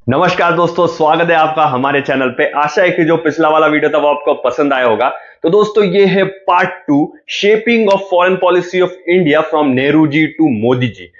नमस्कार दोस्तों, स्वागत है आपका हमारे चैनल पे। आशा है कि जो पिछला वाला वीडियो था वो आपको पसंद आया होगा। तो दोस्तों ये है part 2, shaping of foreign policy of India from Nehru ji to Modi ji.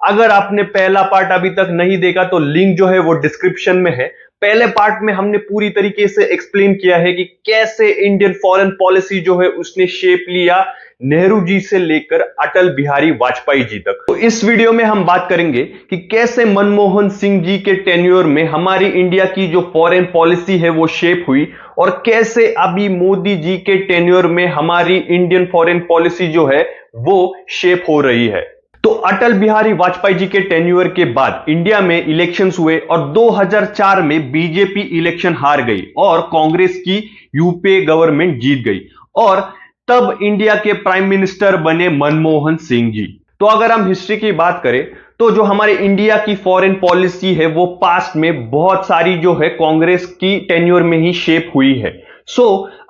अगर आपने पहला पार्ट अभी तक नहीं देखा तो लिंक जो है वो डिस्क्रिप्शन में है। पहले पार्ट में हमने पूरी तरीके से एक्सप्लेन किया है कि कैसे इंडियन फॉरेन पॉलिसी जो है उसने शेप लिया नेहरू जी से लेकर अटल बिहारी वाजपेयी जी तक। तो इस वीडियो में हम बात करेंगे कि कैसे मनमोहन सिंह जी के टेन्योर में हमारी इंडिया की जो फॉरेन पॉलिसी है वो शेप हुई और कैसे अभी मोदी जी के टेन्योर में हमारी इंडियन फॉरेन पॉलिसी जो है वो शेप हो रही है। तो अटल बिहारी वाजपेयी जी के टेन्योर के बाद इंडिया में इलेक्शंस हुए और 2004 में बीजेपी इलेक्शन हार गई और कांग्रेस की यूपीए गवर्नमेंट जीत गई और तब इंडिया के प्राइम मिनिस्टर बने मनमोहन सिंह जी। तो अगर हम हिस्ट्री की बात करें तो जो हमारे इंडिया की फॉरेन पॉलिसी है वो पास्ट में बहुत सारी जो है कांग्रेस की टेन्योर में ही शेप हुई है।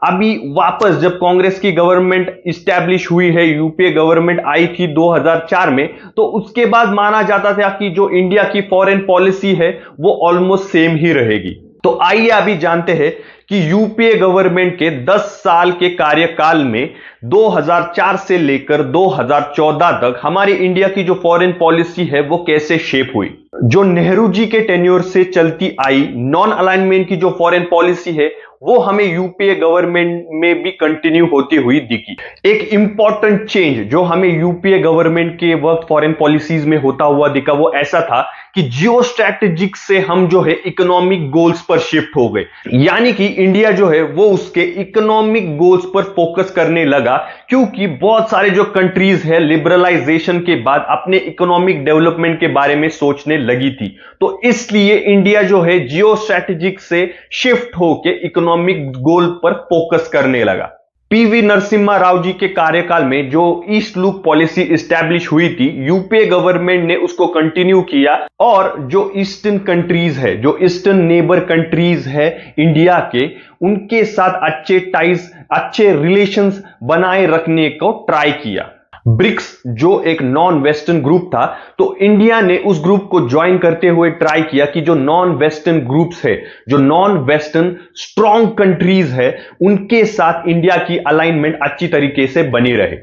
अभी वापस जब कांग्रेस की गवर्नमेंट इस्टेब्लिश हुई है, यूपीए गवर्नमेंट आई थी 2004 में, तो उसके बाद माना जाता था कि जो इंडिया की फॉरेन पॉलिसी है वो ऑलमोस्ट सेम ही रहेगी। तो आइए अभी जानते हैं कि यूपीए गवर्नमेंट के 10 साल के कार्यकाल में 2004 से लेकर 2014 तक हमारी इंडिया की जो फॉरेन पॉलिसी है वो कैसे शेप हुई। जो नेहरू जी के टेन्योर से चलती आई नॉन अलाइनमेंट की जो फॉरेन पॉलिसी है वो हमें यूपीए गवर्नमेंट में भी कंटिन्यू होती हुई दिखी। एक इंपॉर्टेंट चेंज जो हमें यूपीए गवर्नमेंट के वक्त फॉरेन पॉलिसीज में होता हुआ दिखा वो ऐसा था कि जियो स्ट्रैटेजिक से हम जो है इकोनॉमिक गोल्स पर शिफ्ट हो गए, यानी कि इंडिया जो है वो उसके इकोनॉमिक गोल्स पर फोकस करने लगा, क्योंकि बहुत सारे जो कंट्रीज है लिबरलाइजेशन के बाद अपने इकोनॉमिक डेवलपमेंट के बारे में सोचने लगी थी। तो इसलिए इंडिया जो है जियो स्ट्रैटेजिक से शिफ्ट होकर इकोनॉमिक गोल पर फोकस करने लगा। पीवी नरसिम्हा राव जी के कार्यकाल में जो ईस्ट लुक पॉलिसी इस्टेब्लिश हुई थी, यूपीए गवर्नमेंट ने उसको कंटिन्यू किया और जो ईस्टर्न कंट्रीज है, जो ईस्टर्न नेबर कंट्रीज है इंडिया के, उनके साथ अच्छे टाइज, अच्छे रिलेशंस बनाए रखने को ट्राई किया। ब्रिक्स जो एक नॉन वेस्टर्न ग्रुप था, तो इंडिया ने उस ग्रुप को ज्वाइन करते हुए ट्राई किया कि जो नॉन वेस्टर्न ग्रुप्स है, जो नॉन वेस्टर्न स्ट्रॉन्ग कंट्रीज है, उनके साथ इंडिया की अलाइनमेंट अच्छी तरीके से बनी रहे।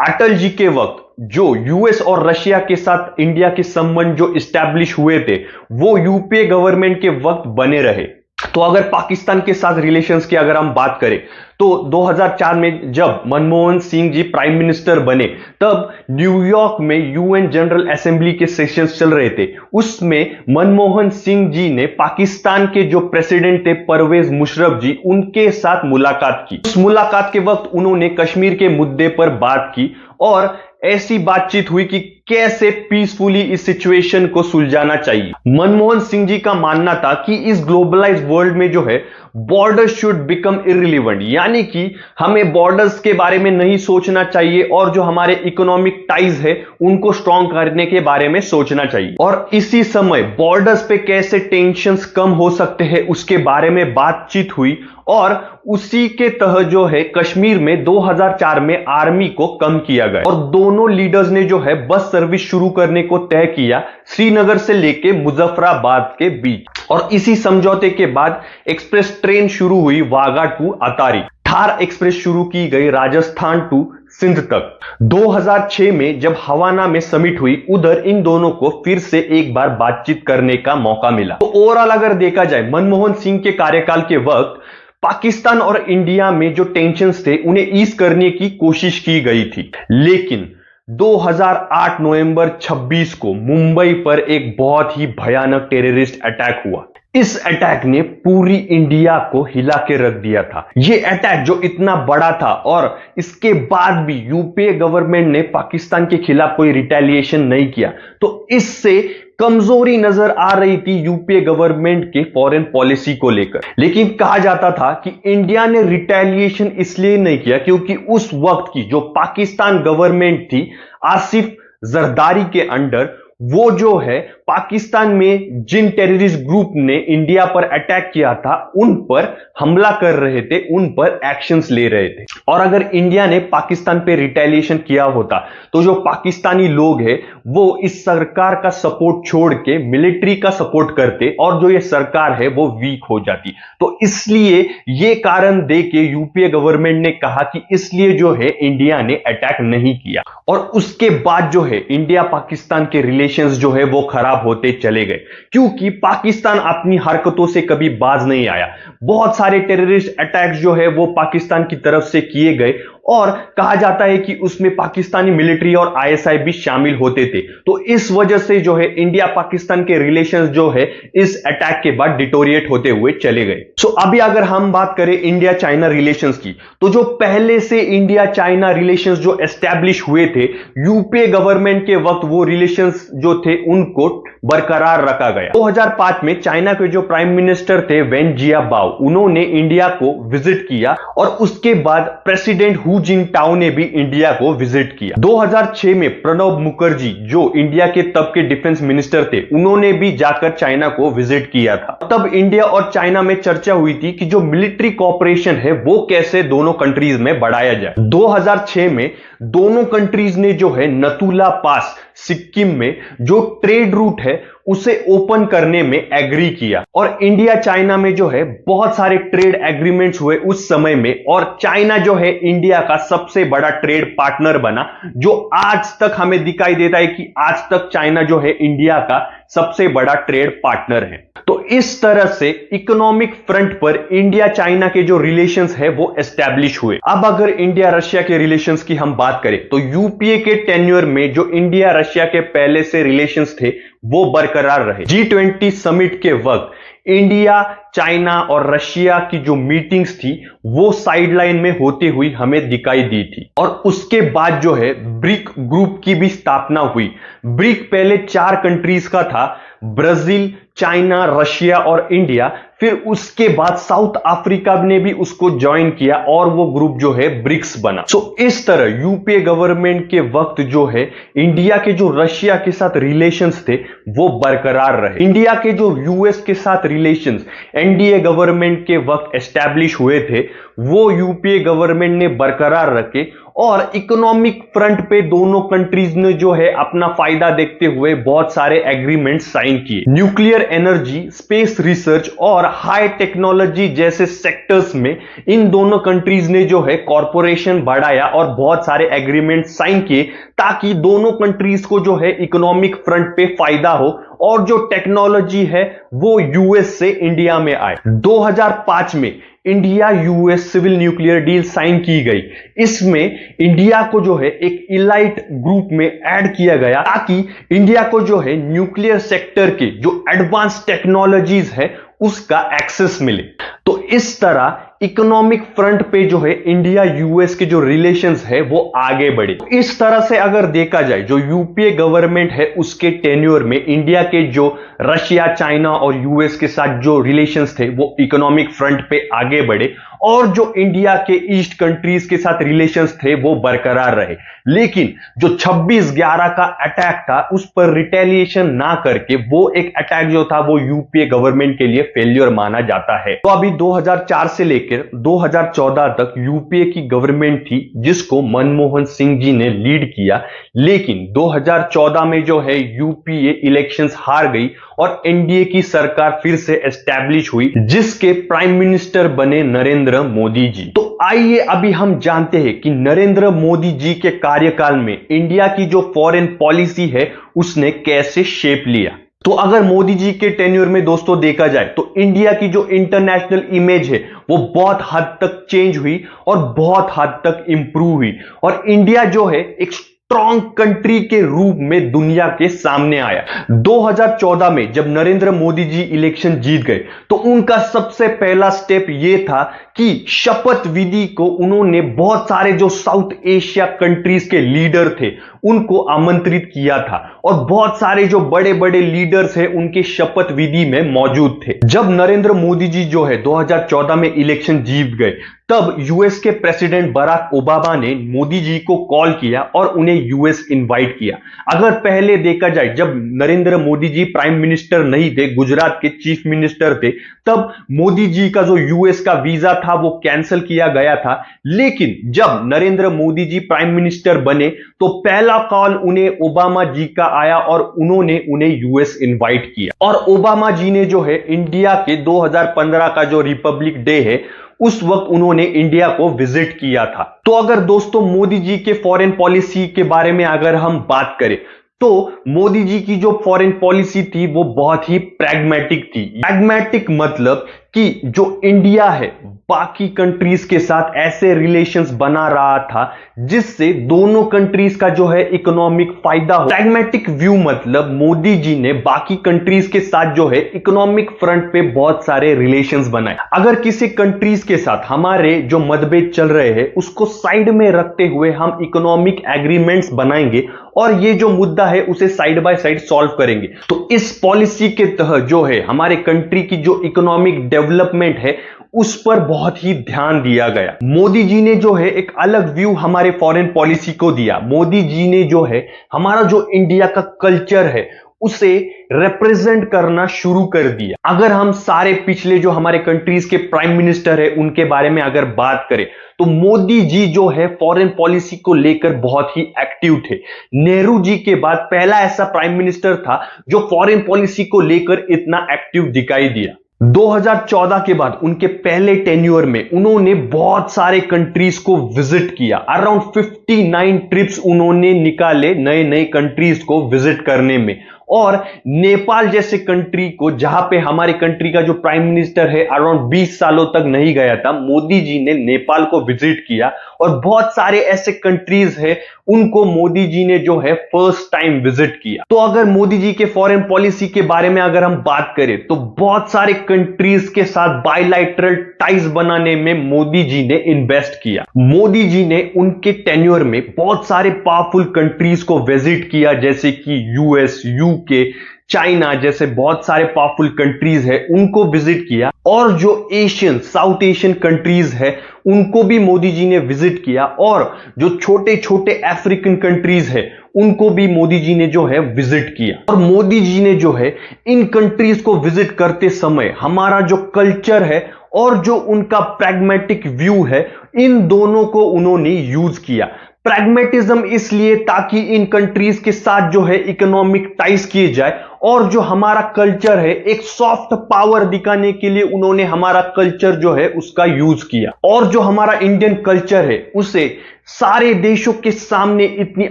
अटल जी के वक्त जो यूएस और रशिया के साथ इंडिया के संबंध जो इस्टेब्लिश हुए थे वो यूपीए गवर्नमेंट के वक्त बने रहे। तो अगर पाकिस्तान के साथ रिलेशंस की अगर हम बात करें तो 2004 में जब मनमोहन सिंह जी प्राइम मिनिस्टर बने तब न्यूयॉर्क में यूएन जनरल असेंबली के सेशंस चल रहे थे। उसमें मनमोहन सिंह जी ने पाकिस्तान के जो प्रेसिडेंट थे परवेज मुशर्रफ जी, उनके साथ मुलाकात की। उस मुलाकात के वक्त उन्होंने कश्मीर के मुद्दे पर बात की और ऐसी बातचीत हुई कि कैसे पीसफुली इस सिचुएशन को सुलझाना चाहिए। मनमोहन सिंह जी का मानना था कि इस ग्लोबलाइज्ड वर्ल्ड में जो है बॉर्डर्स शुड बिकम इररिलेवेंट, यानी कि हमें बॉर्डर्स के बारे में नहीं सोचना चाहिए और जो हमारे इकोनॉमिक टाइज है उनको स्ट्रॉन्ग करने के बारे में सोचना चाहिए। और इसी समय बॉर्डर्स पे कैसे टेंशंस कम हो सकते हैं उसके बारे में बातचीत हुई और उसी के तहत जो है कश्मीर में 2004 में आर्मी को कम किया गया और दोनों लीडर्स ने जो है बस सर्विस शुरू करने को तय किया श्रीनगर से लेके मुजफ्फराबाद के बीच। और इसी समझौते के बाद एक्सप्रेस ट्रेन शुरू हुई वाघा टू अतारी, थार एक्सप्रेस शुरू की गई राजस्थान टू सिंध तक। 2006 में जब हवाना में समिट हुई, उधर इन दोनों को फिर से एक बार बातचीत करने का मौका मिला। तो ओवरऑल अगर देखा जाए मनमोहन सिंह के कार्यकाल के वक्त पाकिस्तान और इंडिया में जो टेंशन्स थे उन्हें ईज करने की कोशिश की गई थी, लेकिन 2008 नवंबर 26 को मुंबई पर एक बहुत ही भयानक टेररिस्ट अटैक हुआ। इस अटैक ने पूरी इंडिया को हिला के रख दिया था। यह अटैक जो इतना बड़ा था और इसके बाद भी यूपीए गवर्नमेंट ने पाकिस्तान के खिलाफ कोई रिटेलिएशन नहीं किया, तो इससे कमजोरी नजर आ रही थी यूपीए गवर्नमेंट के फॉरेन पॉलिसी को लेकर। लेकिन कहा जाता था कि इंडिया ने रिटेलिएशन इसलिए नहीं किया क्योंकि उस वक्त की जो पाकिस्तान गवर्नमेंट थी आसिफ जरदारी के अंडर, वो जो है पाकिस्तान में जिन टेररिस्ट ग्रुप ने इंडिया पर अटैक किया था उन पर हमला कर रहे थे, उन पर एक्शंस ले रहे थे। और अगर इंडिया ने पाकिस्तान पे रिटेलिएशन किया होता तो जो पाकिस्तानी लोग हैं वो इस सरकार का सपोर्ट छोड़ के मिलिट्री का सपोर्ट करते और जो ये सरकार है वो वीक हो जाती। तो इसलिए ये कारण दे के यूपीए गवर्नमेंट ने कहा कि इसलिए जो है इंडिया ने अटैक नहीं किया। और उसके बाद जो है इंडिया पाकिस्तान के रिलेशंस जो है वो खराब होते चले गए, क्योंकि पाकिस्तान अपनी हरकतों से कभी बाज नहीं आया। बहुत सारे टेररिस्ट अटैक्स जो है वो पाकिस्तान की तरफ से किए गए और कहा जाता है कि उसमें पाकिस्तानी मिलिट्री और आईएसआई भी शामिल होते थे। तो इस वजह से जो है इंडिया पाकिस्तान के रिलेशंस जो है इस अटैक के बाद डिटोरिएट होते हुए चले गए। सो अभी अगर हम बात करें इंडिया चाइना रिलेशंस की, तो जो पहले से इंडिया चाइना रिलेशंस जो एस्टैब्लिश हुए थे यूपीए गवर्नमेंट के वक्त, वो रिलेशंस जो थे उनको बरकरार रखा गया। 2005 में चाइना के जो प्राइम मिनिस्टर थे वेन जियाबाओ, उन्होंने इंडिया को विजिट किया और उसके बाद प्रेसिडेंट हु जिनटाओ ने भी इंडिया को विजिट किया। 2006 में प्रणब मुखर्जी जो इंडिया के तब के डिफेंस मिनिस्टर थे, उन्होंने भी जाकर चाइना को विजिट किया था। तब इंडिया और चाइना में चर्चा हुई थी कि जो मिलिट्री कोऑपरेशन है वो कैसे दोनों कंट्रीज में बढ़ाया जाए। 2006 में दोनों कंट्रीज ने जो है नथुला पास सिक्किम में जो ट्रेड रूट है उसे ओपन करने में एग्री किया। और इंडिया चाइना में जो है बहुत सारे ट्रेड एग्रीमेंट्स हुए उस समय में, और चाइना जो है इंडिया का सबसे बड़ा ट्रेड पार्टनर बना, जो आज तक हमें दिखाई देता है कि आज तक चाइना जो है इंडिया का सबसे बड़ा ट्रेड पार्टनर है। तो इस तरह से इकोनॉमिक फ्रंट पर इंडिया चाइना के जो रिलेशंस है वो एस्टैब्लिश हुए। अब अगर इंडिया रशिया के रिलेशंस की हम बात करें तो यूपीए के टेन्योर में जो इंडिया रशिया के पहले से रिलेशंस थे वो बरकरार रहे। G20 समिट के वक्त इंडिया, चाइना और रशिया की जो मीटिंग्स थी वो साइडलाइन में होती हुई हमें दिखाई दी थी। और उसके बाद जो है ब्रिक ग्रुप की भी स्थापना हुई। ब्रिक पहले 4 कंट्रीज का था, ब्राजील, चाइना, रशिया और इंडिया। फिर उसके बाद साउथ अफ्रीका ने भी उसको ज्वाइन किया और वो ग्रुप जो है ब्रिक्स बना। सो इस तरह यूपीए गवर्नमेंट के वक्त जो है इंडिया के जो रशिया के साथ रिलेशंस थे वो बरकरार रहे। इंडिया के जो यूएस के साथ रिलेशंस एनडीए गवर्नमेंट के वक्त एस्टैब्लिश हुए थे वो यूपीए गवर्नमेंट ने बरकरार रखे। और इकोनॉमिक फ्रंट पे दोनों कंट्रीज ने जो है अपना फायदा देखते हुए बहुत सारे एग्रीमेंट साइन किए। न्यूक्लियर एनर्जी, स्पेस रिसर्च और हाई टेक्नोलॉजी जैसे सेक्टर्स में इन दोनों कंट्रीज ने जो है कॉर्पोरेशन बढ़ाया और बहुत सारे एग्रीमेंट साइन किए ताकि दोनों कंट्रीज को जो है इकोनॉमिक फ्रंट पे फायदा हो और जो टेक्नोलॉजी है वो यूएस से इंडिया में आए। 2005 में India US civil nuclear deal sign की गई। इसमें इंडिया को जो है एक इलाइट ग्रुप में ऐड किया गया ताकि इंडिया को जो है न्यूक्लियर सेक्टर के जो एडवांस टेक्नोलॉजीज है उसका एक्सेस मिले। तो इस तरह इकोनॉमिक फ्रंट पे जो है इंडिया यूएस के जो रिलेशंस है वो आगे बढ़े। इस तरह से अगर देखा जाए जो यूपीए गवर्नमेंट है उसके टेन्योर में इंडिया के जो रशिया, चाइना और यूएस के साथ जो रिलेशंस थे वो इकोनॉमिक फ्रंट पे आगे बढ़े और जो इंडिया के ईस्ट कंट्रीज के साथ रिलेशंस थे वो बरकरार रहे। लेकिन जो 26/11 का अटैक था उस पर रिटेलिएशन ना करके वो एक अटैक जो था वो यूपीए गवर्नमेंट के लिए फेलियर माना जाता है। तो अभी 2004 से लेकर 2014 तक यूपीए की गवर्नमेंट थी जिसको मनमोहन सिंह जी ने लीड किया। लेकिन 2014 में जो है यूपीए इलेक्शंस हार गई और एनडीए की सरकार फिर से एस्टैब्लिश हुई जिसके प्राइम मिनिस्टर बने नरेंद्र मोदी जी। तो आइए अभी हम जानते हैं कि नरेंद्र मोदी जी के कार्यकाल में इंडिया की जो फॉरेन पॉलिसी है उसने कैसे शेप लिया। तो अगर मोदी जी के टेन्योर में दोस्तों देखा जाए तो इंडिया की जो इंटरनेशनल इमेज है वो बहुत हद तक चेंज हुई और बहुत हद तक इंप्रूव हुई और इंडिया जो है एक स्ट्रॉन्ग कंट्री के रूप में दुनिया के सामने आया। 2014 में जब नरेंद्र मोदी जी इलेक्शन जीत गए तो उनका सबसे पहला स्टेप यह था कि शपथ विधि को उन्होंने बहुत सारे जो साउथ एशिया कंट्रीज के लीडर थे उनको आमंत्रित किया था और बहुत सारे जो बड़े बड़े लीडर्स हैं उनके शपथ विधि में मौजूद थे। जब नरेंद्र मोदी जी जो है 2014 में इलेक्शन जीत गए, तब यूएस के प्रेसिडेंट बराक ओबामा ने मोदी जी को कॉल किया और उन्हें यूएस इनवाइट किया। अगर पहले देखा जाए, जब नरेंद्र मोदी जी प्राइम मिनिस्टर नहीं थे, गुजरात के चीफ मिनिस्टर थे, तब मोदी जी का जो यूएस का वीजा था वो कैंसिल किया गया था। लेकिन जब नरेंद्र मोदी जी प्राइम मिनिस्टर बने तो पहला कॉल उन्हें ओबामा जी का आया और उन्होंने उन्हें यूएस इनवाइट किया। और ओबामा जी ने जो है इंडिया के 2015 का जो रिपब्लिक डे है उस वक्त उन्होंने इंडिया को विजिट किया था। तो अगर दोस्तों मोदी जी के फॉरेन पॉलिसी के बारे में अगर हम बात करें तो मोदी जी की जो फॉरेन पॉलिसी थी वो बहुत ही प्रैग्मेटिक थी। प्रैग्मेटिक मतलब कि जो इंडिया है बाकी कंट्रीज के साथ ऐसे रिलेशंस बना रहा था जिससे दोनों कंट्रीज का जो है इकोनॉमिक फायदा हो। प्रैग्मेटिक व्यू मतलब मोदी जी ने बाकी कंट्रीज के साथ जो है इकोनॉमिक फ्रंट पे बहुत सारे रिलेशंस बनाए। अगर किसी कंट्रीज के साथ हमारे जो मतभेद चल रहे हैं उसको साइड में रखते हुए हम इकोनॉमिक एग्रीमेंट्स बनाएंगे और ये जो मुद्दा है उसे साइड बाय साइड सॉल्व करेंगे। तो इस पॉलिसी के तहत जो है हमारे कंट्री की जो इकोनॉमिक डेवलपमेंट है उस पर बहुत ही ध्यान दिया गया। मोदी जी ने जो है एक अलग व्यू हमारे फॉरेन पॉलिसी को दिया। मोदी जी ने जो है हमारा जो इंडिया का कल्चर है उसे रिप्रेजेंट करना शुरू कर दिया। अगर हम सारे पिछले जो हमारे कंट्रीज के प्राइम मिनिस्टर है उनके बारे में अगर बात करें तो मोदी जी जो है फॉरेन पॉलिसी को लेकर बहुत ही एक्टिव थे। नेहरू जी के बाद पहला ऐसा प्राइम मिनिस्टर था जो फॉरेन पॉलिसी को लेकर इतना एक्टिव दिखाई दिया। 2014 के बाद उनके पहले टेन्योर में उन्होंने बहुत सारे कंट्रीज को विजिट किया। अराउंड 59 ट्रिप्स उन्होंने निकाले नए नए कंट्रीज को विजिट करने में। और नेपाल जैसे कंट्री को, जहां पे हमारी कंट्री का जो प्राइम मिनिस्टर है अराउंड 20 सालों तक नहीं गया था, मोदी जी ने नेपाल को विजिट किया। और बहुत सारे ऐसे कंट्रीज है उनको मोदी जी ने जो है फर्स्ट टाइम विजिट किया। तो अगर मोदी जी के फॉरेन पॉलिसी के बारे में अगर हम बात करें तो बहुत सारे कंट्रीज के साथ बायलैटरल टाइज बनाने में मोदी जी ने इन्वेस्ट किया। मोदी जी ने उनके टेन्योर में बहुत सारे पावरफुल कंट्रीज को विजिट किया, जैसे कि यूएस, यूके, चाइना जैसे बहुत सारे पावरफुल कंट्रीज है उनको विजिट किया। और जो एशियन, साउथ एशियन कंट्रीज है उनको भी मोदी जी ने विजिट किया। और जो छोटे छोटे अफ्रीकन कंट्रीज है उनको भी मोदी जी ने जो है विजिट किया। और मोदी जी ने जो है इन कंट्रीज को विजिट करते समय हमारा जो कल्चर है और जो उनका प्रैग्मेटिक व्यू है इन दोनों को उन्होंने यूज किया। प्रैग्मेटिज्म इसलिए ताकि इन कंट्रीज के साथ जो है इकोनॉमिक टाइज किए जाए, और जो हमारा कल्चर है एक सॉफ्ट पावर दिखाने के लिए उन्होंने हमारा कल्चर जो है उसका यूज किया। और जो हमारा इंडियन कल्चर है उसे सारे देशों के सामने इतनी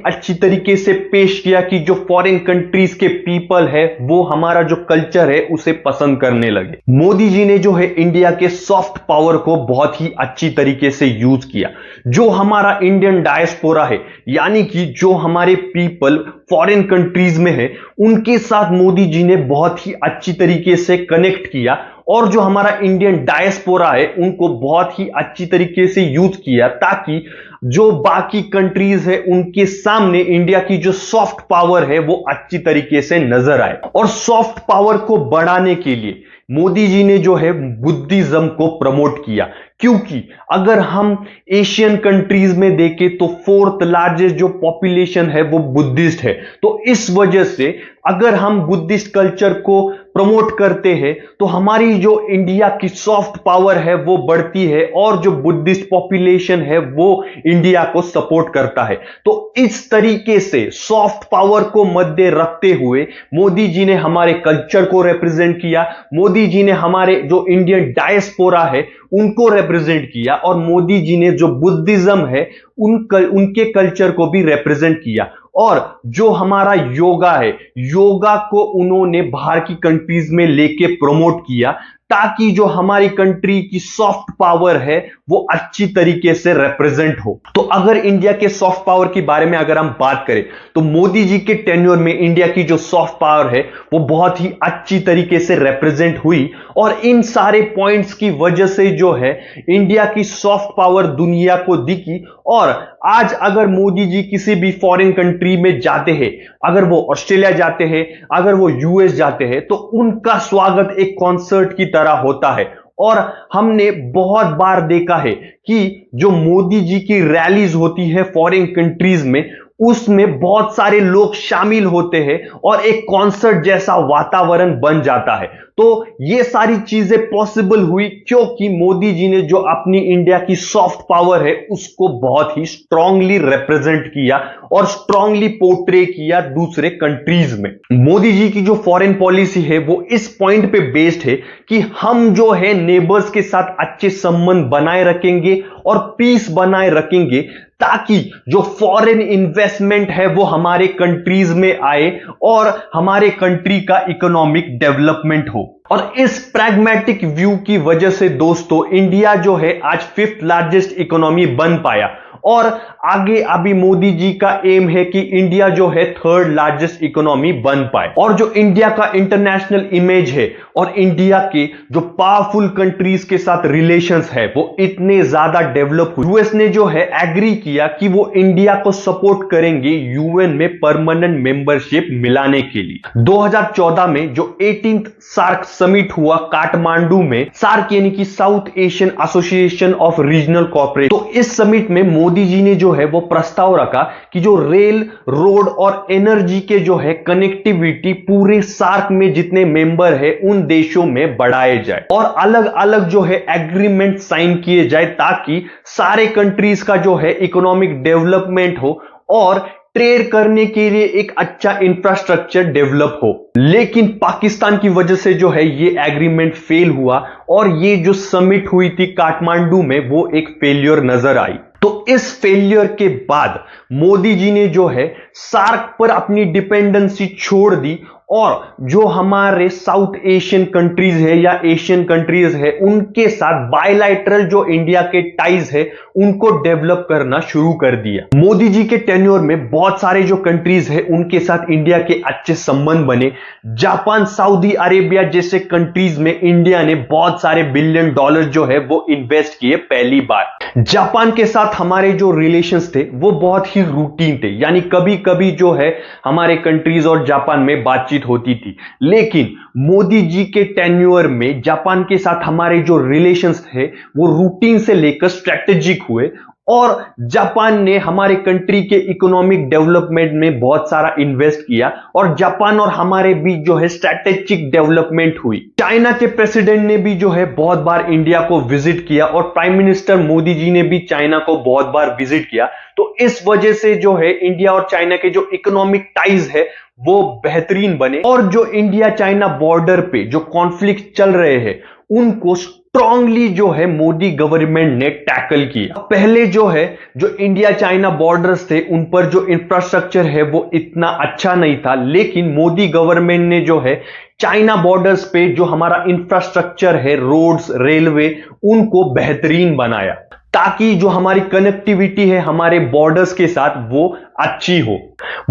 अच्छी तरीके से पेश किया कि जो फॉरेन कंट्रीज के पीपल है वो हमारा जो कल्चर है उसे पसंद करने लगे। मोदी जी ने जो है इंडिया के सॉफ्ट पावर को बहुत ही अच्छी तरीके से यूज किया। जो हमारा इंडियन डायस्पोरा है यानी कि जो हमारे पीपल फॉरेन कंट्रीज में है उनके साथ मोदी जी ने बहुत ही अच्छी तरीके से कनेक्ट किया। और जो हमारा इंडियन डायस्पोरा है उनको बहुत ही अच्छी तरीके से यूज किया ताकि जो बाकी कंट्रीज है उनके सामने इंडिया की जो सॉफ्ट पावर है वो अच्छी तरीके से नजर आए। और सॉफ्ट पावर को बढ़ाने के लिए मोदी जी ने जो है बुद्धिज्म को प्रमोट किया, क्योंकि अगर हम एशियन कंट्रीज में देखें तो 4th लार्जेस्ट जो पॉपुलेशन है वो बुद्धिस्ट है। तो इस वजह से अगर हम बुद्धिस्ट कल्चर को प्रमोट करते हैं तो हमारी जो इंडिया की सॉफ्ट पावर है वो बढ़ती है और जो बुद्धिस्ट पॉपुलेशन है वो इंडिया को सपोर्ट करता है। तो इस तरीके से सॉफ्ट पावर को मद्दे रखते हुए मोदी जी ने हमारे कल्चर को रिप्रेजेंट किया। मोदी जी ने हमारे जो इंडियन डायस्पोरा है उनको रिप्रेजेंट किया। और मोदी जी ने जो बुद्धिज्म है उनके कल्चर को भी रिप्रेजेंट किया। और जो हमारा योगा है, योगा को उन्होंने बाहर की कंट्रीज में लेके प्रमोट किया ताकि जो हमारी कंट्री की सॉफ्ट पावर है वो अच्छी तरीके से रिप्रेजेंट हो। तो अगर इंडिया के सॉफ्ट पावर के बारे में अगर हम बात करें तो मोदी जी के टेन्योर में इंडिया की जो सॉफ्ट पावर है वो बहुत ही अच्छी तरीके से रिप्रेजेंट हुई, और इन सारे पॉइंट्स की वजह से जो है इंडिया की सॉफ्ट पावर दुनिया को दिखी। और आज अगर मोदी जी किसी भी फॉरेन कंट्री में जाते हैं, अगर वो ऑस्ट्रेलिया जाते हैं, अगर वो यूएस जाते हैं, तो उनका स्वागत एक कॉन्सर्ट की तरह होता है। और हमने बहुत बार देखा है कि जो मोदी जी की रैलीज होती है फॉरेन कंट्रीज में, उसमें बहुत सारे लोग शामिल होते हैं और एक कॉन्सर्ट जैसा वातावरण बन जाता है। तो ये सारी चीजें पॉसिबल हुई क्योंकि मोदी जी ने जो अपनी इंडिया की सॉफ्ट पावर है उसको बहुत ही स्ट्रांगली रिप्रेजेंट किया और स्ट्रांगली पोर्ट्रे किया दूसरे कंट्रीज में। मोदी जी की जो फॉरेन पॉलिसी है वो इस पॉइंट पे बेस्ड है कि हम जो है नेबर्स के साथ अच्छे संबंध बनाए रखेंगे और पीस बनाए रखेंगे, ताकि जो फॉरेन इन्वेस्टमेंट है वो हमारे कंट्रीज में आए और हमारे कंट्री का इकोनॉमिक डेवलपमेंट हो। और इस प्रैग्मेटिक व्यू की वजह से दोस्तों इंडिया जो है आज 5th लार्जेस्ट इकोनॉमी बन पाया, और आगे अभी मोदी जी का एम है कि इंडिया जो है 3rd लार्जेस्ट इकोनॉमी बन पाए। और जो इंडिया का इंटरनेशनल इमेज है और इंडिया के जो पावरफुल कंट्रीज के साथ रिलेशंस है वो इतने ज्यादा डेवलप हुए। यूएस ने जो है एग्री किया कि वो इंडिया को सपोर्ट करेंगे यूएन में परमानेंट मेंबरशिप मिलाने के लिए। 2014 में जो 18th सार्क समिट हुआ काठमांडू में, सार्क यानी कि south Asian association of regional cooperation, तो इस समिट में मोदी जी ने जो है वो प्रस्ताव रखा कि जो रेल, रोड और एनर्जी के जो है कनेक्टिविटी पूरे सार्क में जितने मेंबर है उन देशों में बढ़ाए जाए और अलग अलग जो है एग्रीमेंट साइन किए जाए, ताकि सारे कंट्रीज का जो है इकोनॉमिक डेवलपमेंट हो और ट्रेड करने के लिए एक अच्छा इंफ्रास्ट्रक्चर डेवलप हो। लेकिन पाकिस्तान की वजह से जो है ये एग्रीमेंट फेल हुआ और ये जो समिट हुई थी काठमांडू में वो एक फेलियर नजर आई। तो इस फेलियर के बाद मोदी जी ने जो है सार्क पर अपनी डिपेंडेंसी छोड़ दी और जो हमारे साउथ एशियन कंट्रीज है या एशियन कंट्रीज है उनके साथ बायलैटरल जो इंडिया के टाइज है उनको डेवलप करना शुरू कर दिया। मोदी जी के टेन्योर में बहुत सारे जो कंट्रीज है उनके साथ इंडिया के अच्छे संबंध बने। जापान, सऊदी अरेबिया जैसे कंट्रीज में इंडिया ने बहुत सारे $बिलियन जो है वो इन्वेस्ट किए पहली बार। जापान के साथ हमारे जो रिलेशंस थे वो बहुत ही रूटीन थे, यानी कभी कभी जो है हमारे कंट्रीज और जापान में बातचीत होती थी। लेकिन मोदी जी के टेन्योर में जापान के साथ हमारे जो रिलेशंस थे वो रूटीन से लेकर स्ट्रेटेजिक हुए और जापान ने हमारे कंट्री के इकोनॉमिक डेवलपमेंट में बहुत सारा इन्वेस्ट किया और जापान और हमारे बीच जो है स्ट्रेटेजिक डेवलपमेंट हुई। चाइना के प्रेसिडेंट ने भी जो है बहुत बार इंडिया को विजिट किया और प्राइम मिनिस्टर मोदी जी ने भी चाइना को बहुत बार विजिट किया। तो इस वजह से जो है इंडिया और चाइना के जो इकोनॉमिक टाइज है वो बेहतरीन बने और जो इंडिया चाइना बॉर्डर पे जो कॉन्फ्लिक्ट चल रहे हैं उनको स्ट्रांगली जो है मोदी गवर्नमेंट ने टैकल किया। पहले जो है जो इंडिया चाइना बॉर्डर्स थे उन पर जो इंफ्रास्ट्रक्चर है वो इतना अच्छा नहीं था, लेकिन मोदी गवर्नमेंट ने जो है चाइना बॉर्डर्स पे जो हमारा इंफ्रास्ट्रक्चर है, रोड्स, रेलवे, उनको बेहतरीन बनाया ताकि जो हमारी कनेक्टिविटी है हमारे बॉर्डर्स के साथ वो अच्छी हो।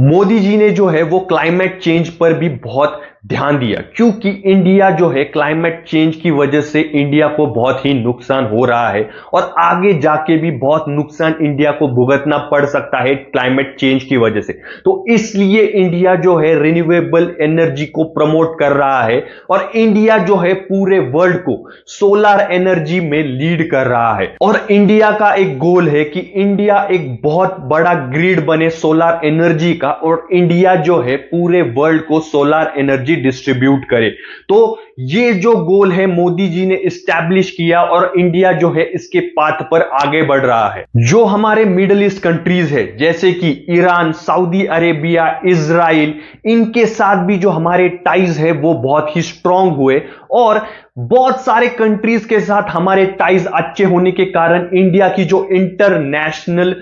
मोदी जी ने जो है वो क्लाइमेट चेंज पर भी बहुत ध्यान दिया, क्योंकि इंडिया जो है क्लाइमेट चेंज की वजह से इंडिया को बहुत ही नुकसान हो रहा है और आगे जाके भी बहुत नुकसान इंडिया को भुगतना पड़ सकता है क्लाइमेट चेंज की वजह से। तो इसलिए इंडिया जो है रिन्यूएबल एनर्जी को प्रमोट कर रहा है और इंडिया जो है पूरे वर्ल्ड को सोलर एनर्जी में लीड कर रहा है। और इंडिया का एक गोल है कि इंडिया एक बहुत बड़ा ग्रिड बने सोलर एनर्जी का और इंडिया जो है पूरे वर्ल्ड को सोलर एनर्जी डिस्ट्रीब्यूट करे। तो ये जो गोल है मोदी जी ने इस्टेब्लिश किया और इंडिया जो है इसके पाथ पर आगे बढ़ रहा है। जो हमारे मिडिल ईस्ट कंट्रीज है जैसे कि ईरान, सऊदी अरेबिया, इजराइल, इनके साथ भी जो हमारे टाइज है वो बहुत ही स्ट्रांग हुए और बहुत सारे कंट्रीज के साथ हमारे टाइज अच्छे होने के कारण इंडिया की जो इंटरनेशनल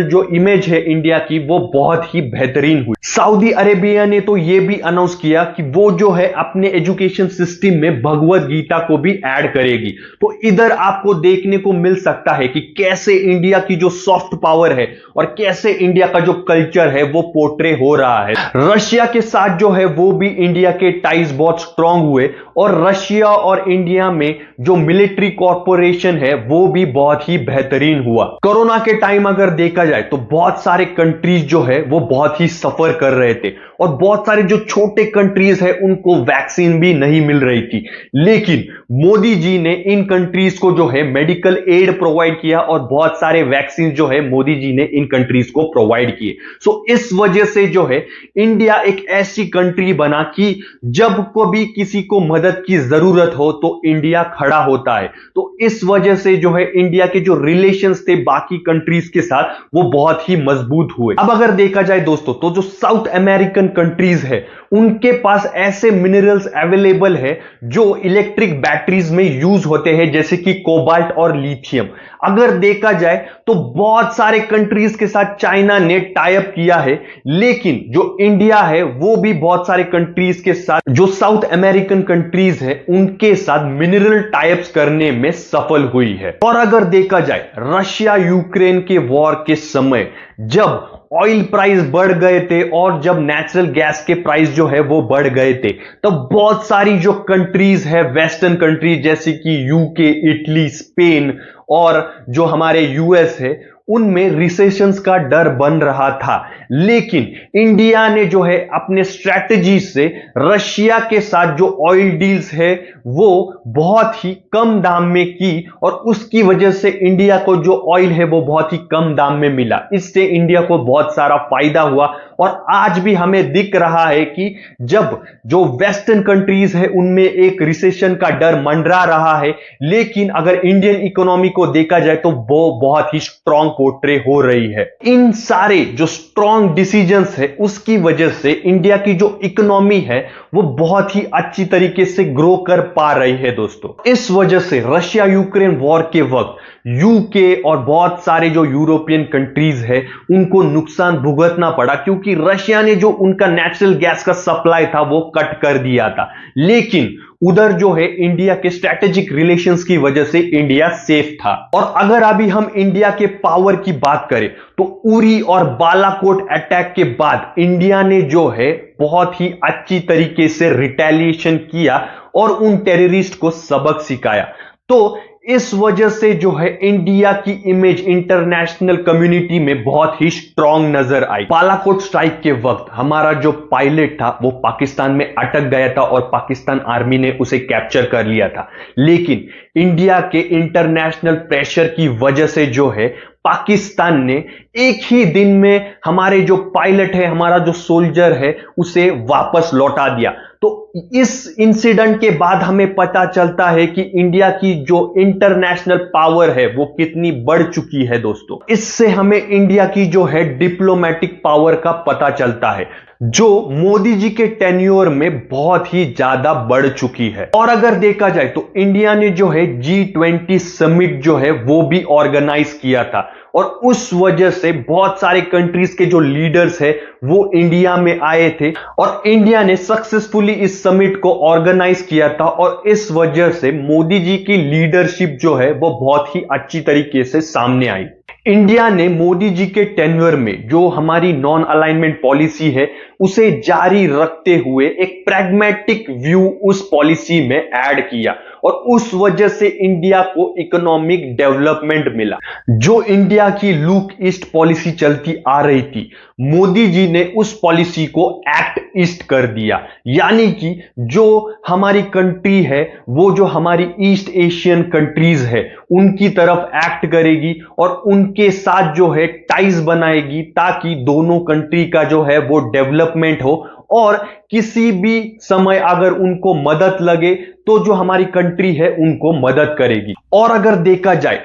जो इमेज है इंडिया की वो बहुत ही बेहतरीन हुई। सऊदी अरेबिया ने तो ये भी अनाउंस किया कि वो जो है अपने एजुकेशन सिस्टम में भगवत गीता को भी ऐड करेगी। तो इधर आपको देखने को मिल सकता है कि कैसे इंडिया की जो सॉफ्ट पावर है और कैसे इंडिया का जो कल्चर है वो पोर्ट्रे हो रहा है। रशिया के साथ जो है वो भी इंडिया के टाइज बहुत स्ट्रांग हुए और रशिया और इंडिया में जो मिलिट्री कॉर्पोरेशन है वो भी बहुत ही बेहतरीन हुआ। कोरोना के टाइम अगर देखा जाए तो बहुत सारे कंट्रीज जो है वो बहुत ही सफर कर रहे थे और बहुत सारे जो छोटे कंट्रीज है उनको वैक्सीन भी नहीं मिल रही थी, लेकिन मोदी जी ने इन कंट्रीज को जो है मेडिकल एड प्रोवाइड किया और बहुत सारे वैक्सीन जो है मोदी जी ने इन कंट्रीज को प्रोवाइड किए। सो इस वजह से जो है इंडिया एक ऐसी कंट्री बना कि जब कभी किसी को मदद की जरूरत हो तो इंडिया खड़ा होता है। तो इस वजह से जो है इंडिया के जो रिलेशंस थे बाकी कंट्रीज के साथ वो बहुत ही मजबूत हुए। अब अगर देखा जाए दोस्तों तो जो साउथ अमेरिकन कंट्रीज है उनके पास ऐसे मिनरल्स अवेलेबल है जो इलेक्ट्रिक बैटरीज में यूज होते हैं, जैसे कि कोबाल्ट और लिथियम। अगर देखा जाए तो बहुत सारे कंट्रीज के साथ चाइना ने टाई अप किया है, लेकिन जो इंडिया है वो भी बहुत सारे कंट्रीज के साथ, जो साउथ अमेरिकन कंट्रीज है उनके साथ मिनरल टाई अप्स करने में सफल हुई है। और अगर देखा जाए रशिया यूक्रेन के वॉर के समय जब ऑयल प्राइस बढ़ गए थे और जब नेचुरल गैस के प्राइस जो है वो बढ़ गए थे, तो बहुत सारी जो कंट्रीज है वेस्टर्न कंट्रीज जैसे कि यूके, इटली, स्पेन और जो हमारे यूएस है उनमें रिसेशंस का डर बन रहा था। लेकिन इंडिया ने जो है अपने स्ट्रैटेजी से रशिया के साथ जो ऑयल डील्स है वो बहुत ही कम दाम में की और उसकी वजह से इंडिया को जो ऑयल है वो बहुत ही कम दाम में मिला। इससे इंडिया को बहुत सारा फायदा हुआ और आज भी हमें दिख रहा है कि जब जो वेस्टर्न कंट्रीज है उनमें एक रिसेशन का डर मंडरा रहा है, लेकिन अगर इंडियन इकोनॉमी को देखा जाए तो वो बहुत ही स्ट्रांग पोर्ट्रे हो रही है। इन सारे जो स्ट्रांग डिसीजंस है उसकी वजह से इंडिया की जो इकोनॉमी है वो बहुत ही अच्छी तरीके से ग्रो कर पा रही है दोस्तों। इस वजह से रशिया यूक्रेन वॉर के वक्त यूके और बहुत सारे जो यूरोपियन कंट्रीज है उनको नुकसान भुगतना पड़ा, क्योंकि रशिया ने जो उनका नेचुरल गैस का सप्लाई था वो कट कर दिया था। लेकिन उधर जो है इंडिया के स्ट्रेटेजिक रिलेशंस की वजह से इंडिया सेफ था। और अगर अभी हम इंडिया के पावर की बात करें तो उरी और बालाकोट अटैक के बाद इंडिया ने जो है बहुत ही अच्छी तरीके से रिटेलिएशन किया और उन टेररिस्ट को सबक सिखाया। तो इस वजह से जो है इंडिया की इमेज इंटरनेशनल कम्युनिटी में बहुत ही स्ट्रांग नजर आई। बालाकोट स्ट्राइक के वक्त हमारा जो पायलट था वो पाकिस्तान में अटक गया था और पाकिस्तान आर्मी ने उसे कैप्चर कर लिया था, लेकिन इंडिया के इंटरनेशनल प्रेशर की वजह से जो है पाकिस्तान ने एक ही दिन में हमारे जो पायलट है, हमारा जो सोल्जर है, उसे वापस लौटा दिया। तो इस इंसिडेंट के बाद हमें पता चलता है कि इंडिया की जो इंटरनेशनल पावर है वो कितनी बढ़ चुकी है दोस्तों। इससे हमें इंडिया की जो है डिप्लोमेटिक पावर का पता चलता है, जो मोदी जी के टेन्योर में बहुत ही ज्यादा बढ़ चुकी है। और अगर देखा जाए तो इंडिया ने जो है G20 समिट जो है वो भी ऑर्गेनाइज किया था और उस वजह से बहुत सारे कंट्रीज के जो लीडर्स है वो इंडिया में आए थे और इंडिया ने सक्सेसफुली इस समिट को ऑर्गेनाइज किया था और इस वजह से मोदी जी की लीडरशिप जो है वो बहुत ही अच्छी तरीके से सामने आई। इंडिया ने मोदी जी के टेन्योर में जो हमारी नॉन अलाइनमेंट पॉलिसी है उसे जारी रखते हुए एक प्रैग्मेटिक व्यू उस पॉलिसी में ऐड किया और उस वजह से इंडिया को इकोनॉमिक डेवलपमेंट मिला। जो इंडिया की लुक ईस्ट पॉलिसी चलती आ रही थी, मोदी जी ने उस पॉलिसी को एक्ट ईस्ट कर दिया, यानी कि जो हमारी कंट्री है वो जो हमारी ईस्ट एशियन कंट्रीज है उनकी तरफ एक्ट करेगी और उनके साथ जो है टाइज बनाएगी ताकि दोनों कंट्री का जो है वो डेवलपमेंट हो और किसी भी समय अगर उनको मदद लगे तो जो हमारी कंट्री है उनको मदद करेगी। और अगर देखा जाए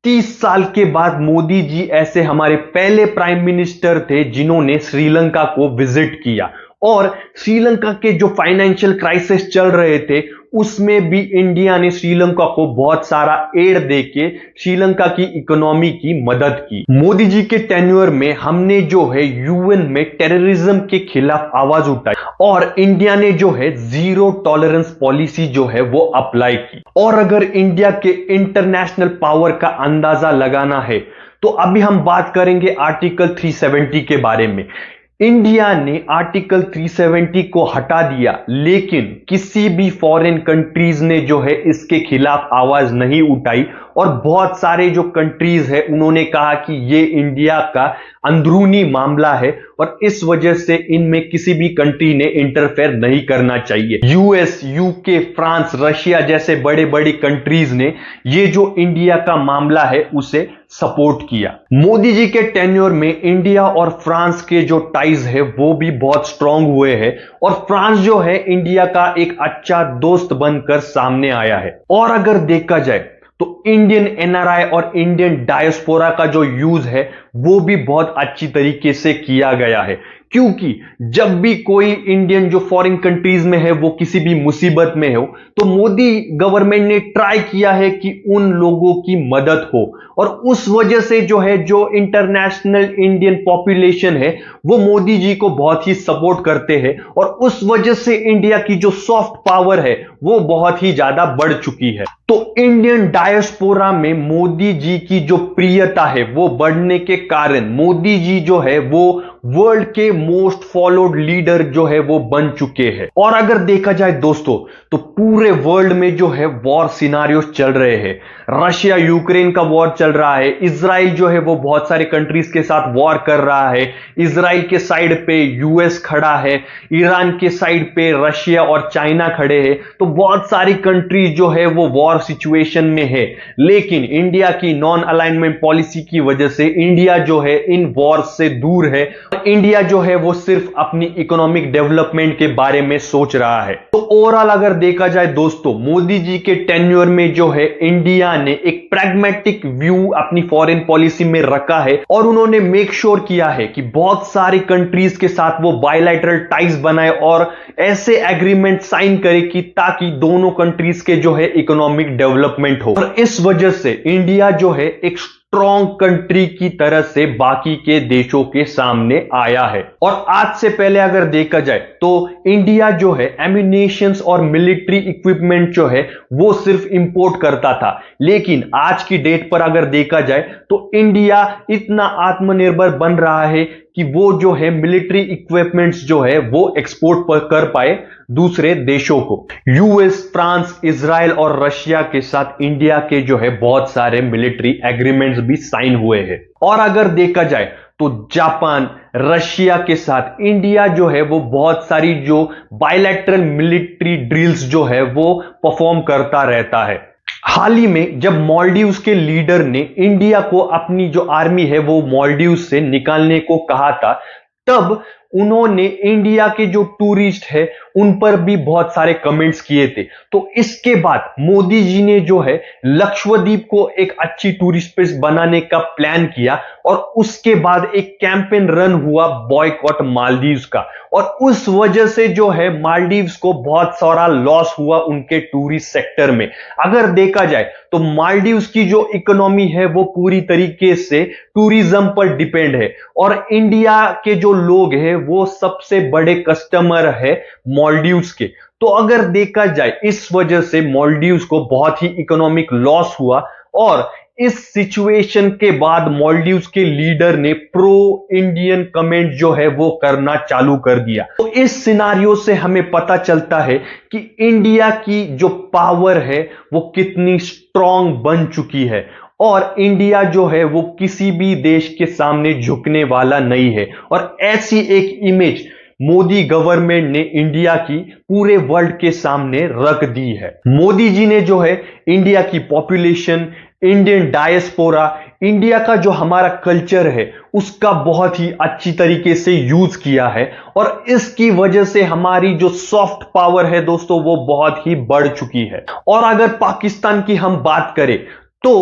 30 साल के बाद मोदी जी ऐसे हमारे पहले प्राइम मिनिस्टर थे जिन्होंने श्रीलंका को विजिट किया और श्रीलंका के जो फाइनेंशियल क्राइसिस चल रहे थे उसमें भी इंडिया ने श्रीलंका को बहुत सारा एड देके श्रीलंका की इकोनॉमी की मदद की। मोदी जी के टेन्योर में हमने जो है यूएन में टेररिज्म के खिलाफ आवाज उठाई और इंडिया ने जो है जीरो टॉलरेंस पॉलिसी जो है वो अप्लाई की। और अगर इंडिया के इंटरनेशनल पावर का अंदाजा लगाना है तो अभी हम बात करेंगे आर्टिकल 370 के बारे में। इंडिया ने आर्टिकल 370 को हटा दिया, लेकिन किसी भी फॉरेन कंट्रीज ने जो है इसके खिलाफ आवाज नहीं उठाई और बहुत सारे जो कंट्रीज है उन्होंने कहा कि ये इंडिया का अंदरूनी मामला है और इस वजह से इनमें किसी भी कंट्री ने इंटरफेयर नहीं करना चाहिए। यूएस, यूके, फ्रांस, रशिया जैसे बड़े बड़ी कंट्रीज ने ये जो इंडिया का मामला है उसे सपोर्ट किया। मोदी जी के टेन्योर में इंडिया और फ्रांस के जो टाइज है वो भी बहुत स्ट्रांग हुए हैं और फ्रांस जो है इंडिया का एक अच्छा दोस्त बनकर सामने आया है। और अगर देखा जाए तो इंडियन एनआरआई और इंडियन डायस्पोरा का जो यूज है वो भी बहुत अच्छी तरीके से किया गया है, क्योंकि जब भी कोई इंडियन जो फॉरेन कंट्रीज में है वो किसी भी मुसीबत में हो तो मोदी गवर्नमेंट ने ट्राई किया है कि उन लोगों की मदद हो और उस वजह से जो है जो इंटरनेशनल इंडियन पॉपुलेशन है वो मोदी जी को बहुत ही सपोर्ट करते हैं और उस वजह से इंडिया की जो सॉफ्ट पावर है वो बहुत ही ज्यादा बढ़ चुकी है। तो इंडियन डायस्पोरा में मोदी जी की जो प्रियता है वो बढ़ने के कारण मोदी जी जो है वो वर्ल्ड के मोस्ट फॉलोड लीडर जो है वो बन चुके हैं। और अगर देखा जाए दोस्तों तो पूरे वर्ल्ड में जो है वॉर सिनारियो चल रहे हैं। रशिया यूक्रेन का वॉर चल रहा है, इजराइल जो है वो बहुत सारे कंट्रीज के साथ वॉर कर रहा है, इजराइल के साइड पे यूएस खड़ा है, ईरान के साइड पे रशिया और चाइना खड़े हैं। तो बहुत सारी कंट्रीज जो है वो वॉर सिचुएशन में है, लेकिन इंडिया की नॉन अलाइनमेंट पॉलिसी की वजह से इंडिया जो है इन वॉर से दूर है। इंडिया जो है वो सिर्फ अपनी इकोनॉमिक डेवलपमेंट के बारे में सोच रहा है। तो ओवरऑल अगर देखा जाए दोस्तों मोदी जी के टेन्योर में जो है इंडिया ने एक प्रैग्मेटिक व्यू अपनी फॉरेन पॉलिसी में रखा है और उन्होंने मेक श्योर किया है कि बहुत सारी कंट्रीज के साथ वो बायलैटरल टाइज बनाए और ऐसे एग्रीमेंट साइन करे कि ताकि दोनों कंट्रीज के जो है इकोनॉमिक डेवलपमेंट हो। और इस वजह से इंडिया जो है एक स्ट्रॉन्ग कंट्री की तरह से बाकी के देशों के सामने आया है। और आज से पहले अगर देखा जाए तो इंडिया जो है एम्यूनिशंस और मिलिट्री इक्विपमेंट जो है वो सिर्फ इंपोर्ट करता था, लेकिन आज की डेट पर अगर देखा जाए तो इंडिया इतना आत्मनिर्भर बन रहा है कि वो जो है मिलिट्री इक्विपमेंट्स जो है वो एक्सपोर्ट कर पाए दूसरे देशों को। यूएस, फ्रांस, इजराइल और रशिया के साथ इंडिया के जो है बहुत सारे मिलिट्री एग्रीमेंट्स भी साइन हुए हैं। और अगर देखा जाए तो जापान, रशिया के साथ इंडिया जो है वो बहुत सारी जो बायलैटरल मिलिट्री ड्रिल्स जो है वो परफॉर्म करता रहता है। हाल ही में जब मालदीव्स के लीडर ने इंडिया को अपनी जो आर्मी है वो मालदीव्स से निकालने को कहा था, तब उन्होंने इंडिया के जो टूरिस्ट है उन पर भी बहुत सारे कमेंट्स किए थे। तो इसके बाद मोदी जी ने जो है लक्षद्वीप को एक अच्छी टूरिस्ट प्लेस बनाने का प्लान किया और उसके बाद एक कैंपेन रन हुआ बॉयकॉट मालदीव्स का और उस वजह से जो है मालदीव्स को बहुत सारा लॉस हुआ उनके टूरिस्ट सेक्टर में। अगर देखा जाए तो मालदीव्स की जो इकोनॉमी है वो पूरी तरीके से टूरिज्म पर डिपेंड है और इंडिया के जो लोग हैं वो सबसे बड़े कस्टमर है मालदीव्स के। तो अगर देखा जाए इस वजह से मालदीव्स को बहुत ही इकोनॉमिक लॉस हुआ और इस सिचुएशन के बाद मालदीव्स के लीडर ने प्रो इंडियन कमेंट जो है वो करना चालू कर दिया। तो इस सिनारियो से हमें पता चलता है कि इंडिया की जो पावर है वो कितनी स्ट्रांग बन चुकी है और इंडिया जो है वो किसी भी देश के सामने झुकने वाला नहीं है। और ऐसी एक इमेज मोदी गवर्नमेंट ने इंडिया की पूरे वर्ल्ड के सामने रख दी है। मोदी जी ने जो है इंडिया की पॉपुलेशन, इंडियन डायस्पोरा, इंडिया का जो हमारा कल्चर है उसका बहुत ही अच्छी तरीके से यूज किया है और इसकी वजह से हमारी जो सॉफ्ट पावर है दोस्तों वो बहुत ही बढ़ चुकी है। और अगर पाकिस्तान की हम बात करें तो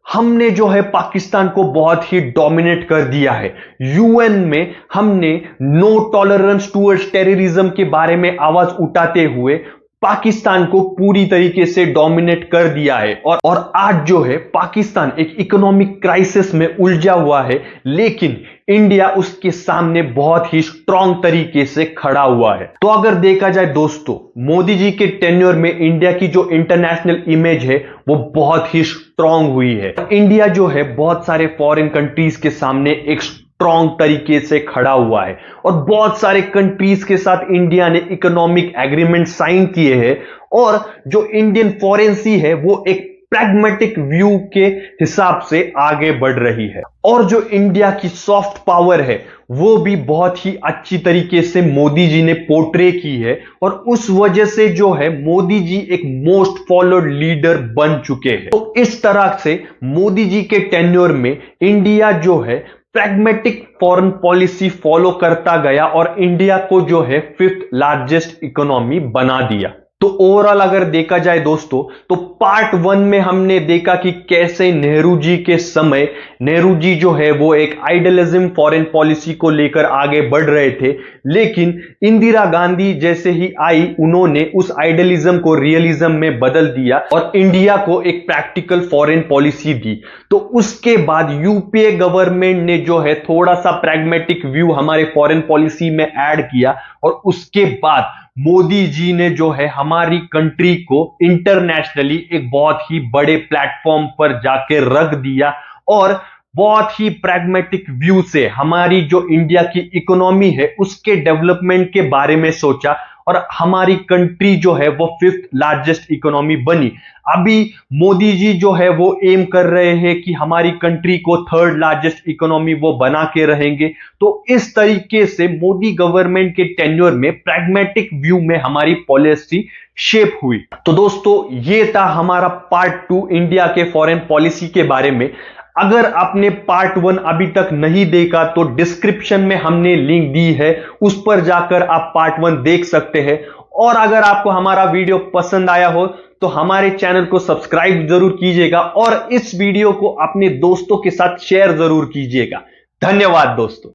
हमने जो है पाकिस्तान को बहुत ही डोमिनेट कर दिया है। यूएन में हमने नो टॉलरेंस टुवर्ड्स टेररिज्म के बारे में आवाज उठाते हुए पाकिस्तान को पूरी तरीके से डोमिनेट कर दिया है। और आज जो है पाकिस्तान एक इकोनॉमिक क्राइसिस में उलझा हुआ है, लेकिन इंडिया उसके सामने बहुत ही स्ट्रांग तरीके से खड़ा हुआ है। तो अगर देखा जाए दोस्तों, मोदी जी के टेन्योर में इंडिया की जो इंटरनेशनल इमेज है वो बहुत ही स्ट्रांग हुई है। इंडिया जो है बहुत सारे फॉरेन कंट्रीज के सामने एक स्ट्रांग तरीके से खड़ा हुआ है और बहुत सारे कंट्रीज के साथ इंडिया ने इकोनॉमिक एग्रीमेंट साइन किए हैं। और जो इंडियन फॉरेंसी है वो एक प्रैग्मेटिक व्यू के हिसाब से आगे बढ़ रही है। और जो इंडिया की सॉफ्ट पावर है वो भी बहुत ही अच्छी तरीके से मोदी जी ने पोर्ट्रे की है और उस वजह से जो है मोदी जी एक मोस्ट फॉलोड लीडर बन चुके हैं। तो इस तरह से मोदी जी के टेन्योर में इंडिया जो है प्रैग्मेटिक फॉरेन पॉलिसी फॉलो करता गया और इंडिया को जो है 5th लार्जेस्ट इकोनॉमी बना दिया। तो ओवरऑल अगर देखा जाए दोस्तों, तो पार्ट 1 में हमने देखा कि कैसे नेहरू जी के समय नेहरू जी जो है वो एक आइडियलिज्म फॉरेन पॉलिसी को लेकर आगे बढ़ रहे थे, लेकिन इंदिरा गांधी जैसे ही आई उन्होंने उस आइडियलिज्म को रियलिज्म में बदल दिया और इंडिया को एक प्रैक्टिकल फॉरेन पॉलिसी दी। तो उसके बाद यूपीए गवर्नमेंट ने जो है थोड़ा सा प्रैग्मेटिक व्यू हमारे फॉरेन पॉलिसी में ऐड किया और उसके बाद मोदी जी ने जो है हमारी कंट्री को इंटरनेशनली एक बहुत ही बड़े प्लेटफॉर्म पर जाके रख दिया और बहुत ही प्रैग्मेटिक व्यू से हमारी जो इंडिया की इकोनॉमी है उसके डेवलपमेंट के बारे में सोचा और हमारी कंट्री जो है वो 5th लार्जेस्ट इकोनॉमी बनी। अभी मोदी जी जो है वो एम कर रहे हैं कि हमारी कंट्री को 3rd लार्जेस्ट इकोनॉमी वो बना के रहेंगे। तो इस तरीके से मोदी गवर्नमेंट के टेन्योर में प्रैग्मेटिक व्यू में हमारी पॉलिसी शेप हुई। तो दोस्तों ये था हमारा पार्ट 2 इंडिया के फॉरेन पॉलिसी के बारे में। अगर आपने पार्ट 1 अभी तक नहीं देखा तो डिस्क्रिप्शन में हमने लिंक दी है, उस पर जाकर आप पार्ट 1 देख सकते हैं। और अगर आपको हमारा वीडियो पसंद आया हो तो हमारे चैनल को सब्सक्राइब जरूर कीजिएगा और इस वीडियो को अपने दोस्तों के साथ शेयर जरूर कीजिएगा। धन्यवाद दोस्तों।